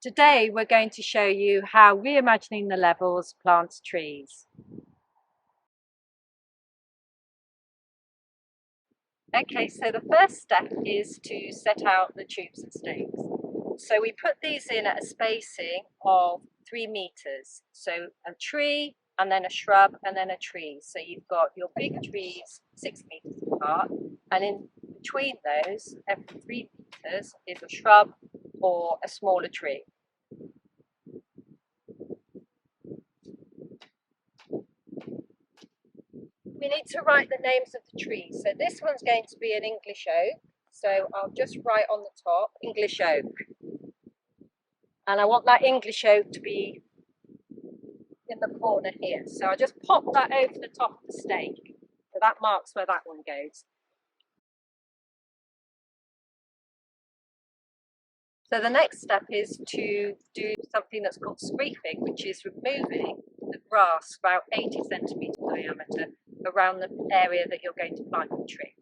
Today we're going to show you how Reimagining the Levels plants trees. Okay, so the first step is to set out the tubes and stakes. So we put these in at a spacing of 3 meters. So a tree and then a shrub and then a tree. So you've got your big trees 6 meters apart, and in between those, every 3 meters is a shrub or a smaller tree. We need to write the names of the trees. So this one's going to be an English oak. So I'll just write on the top, English oak. And I want that English oak to be in the corner here. So I'll just pop that over the top of the stake. So that marks where that one goes. So the next step is to do something that's called scraping, which is removing the grass about 80 centimetre diameter around the area that you're going to plant the tree.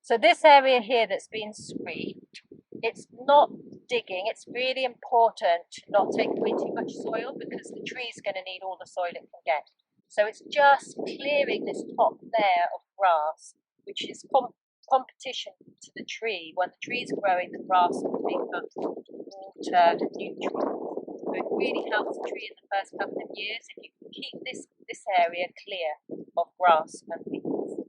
So this area here that's been scraped, it's not digging. It's really important to not take away too much soil because the tree is going to need all the soil it can get. So it's just clearing this top layer of grass, which is competition to the tree. When the tree is growing, the grass will take up water and nutrients. So it really helps the tree in the first couple of years if you can keep this area clear of grass and weeds.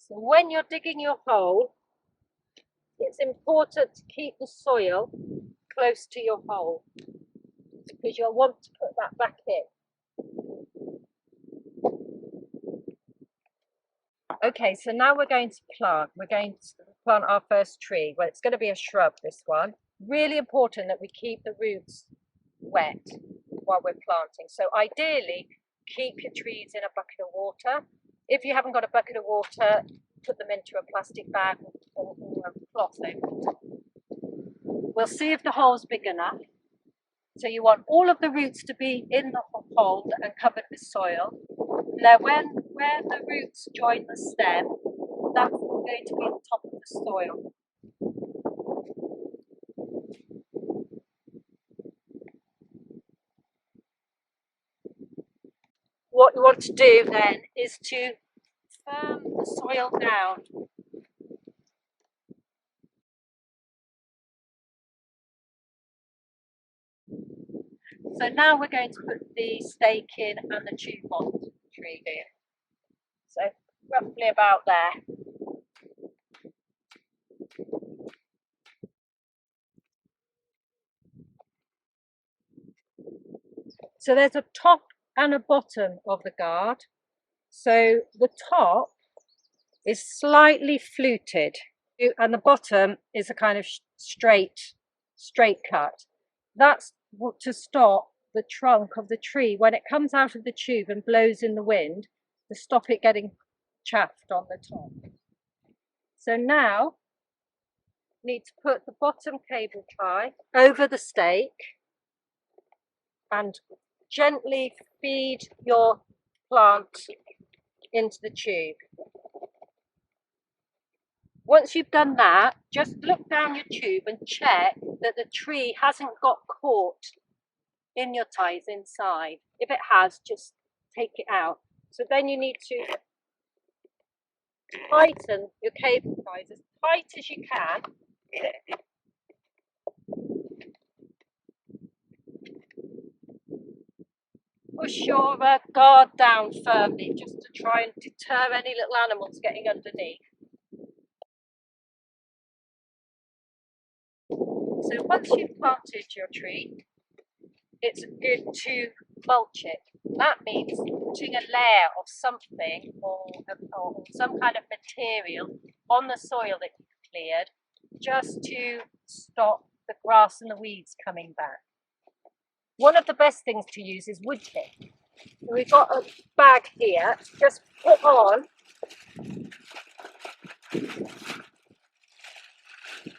So when you're digging your hole, it's important to keep the soil close to your hole because you'll want to put that back in. Okay, so now we're going to plant. We're going to plant our first tree. Well, it's going to be a shrub, this one. Really important that we keep the roots wet while we're planting. So ideally, keep your trees in a bucket of water. If you haven't got a bucket of water, put them into a plastic bag or a cloth over it. We'll see if the hole's big enough. So you want all of the roots to be in the hole and covered with soil. Now where the roots join the stem, that's going to be the top of the soil. What you want to do then is to firm the soil down. So now we're going to put the stake in and the tube on the tree here. So roughly about there. So there's a top and a bottom of the guard. So the top is slightly fluted and the bottom is a kind of straight cut. That's to stop the trunk of the tree when it comes out of the tube and blows in the wind, to stop it getting chaffed on the top. So now you need to put the bottom cable tie over the stake and gently feed your plant into the tube. Once you've done that, just look down your tube and check that the tree hasn't got caught in your ties inside. If it has, just take it out. So then you need to tighten your cable ties as tight as you can. Push your guard down firmly just to try and deter any little animals getting underneath. So once you've planted your tree, it's good to mulch it. That means putting a layer of something or some kind of material on the soil that you've cleared just to stop the grass and the weeds coming back. One of the best things to use is wood chip. We've got a bag here, just put on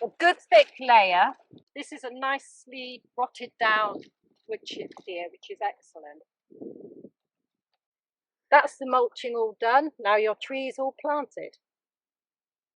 a good thick layer. This is a nicely rotted down wood chip here, which is excellent. That's the mulching all done. Now your tree is all planted.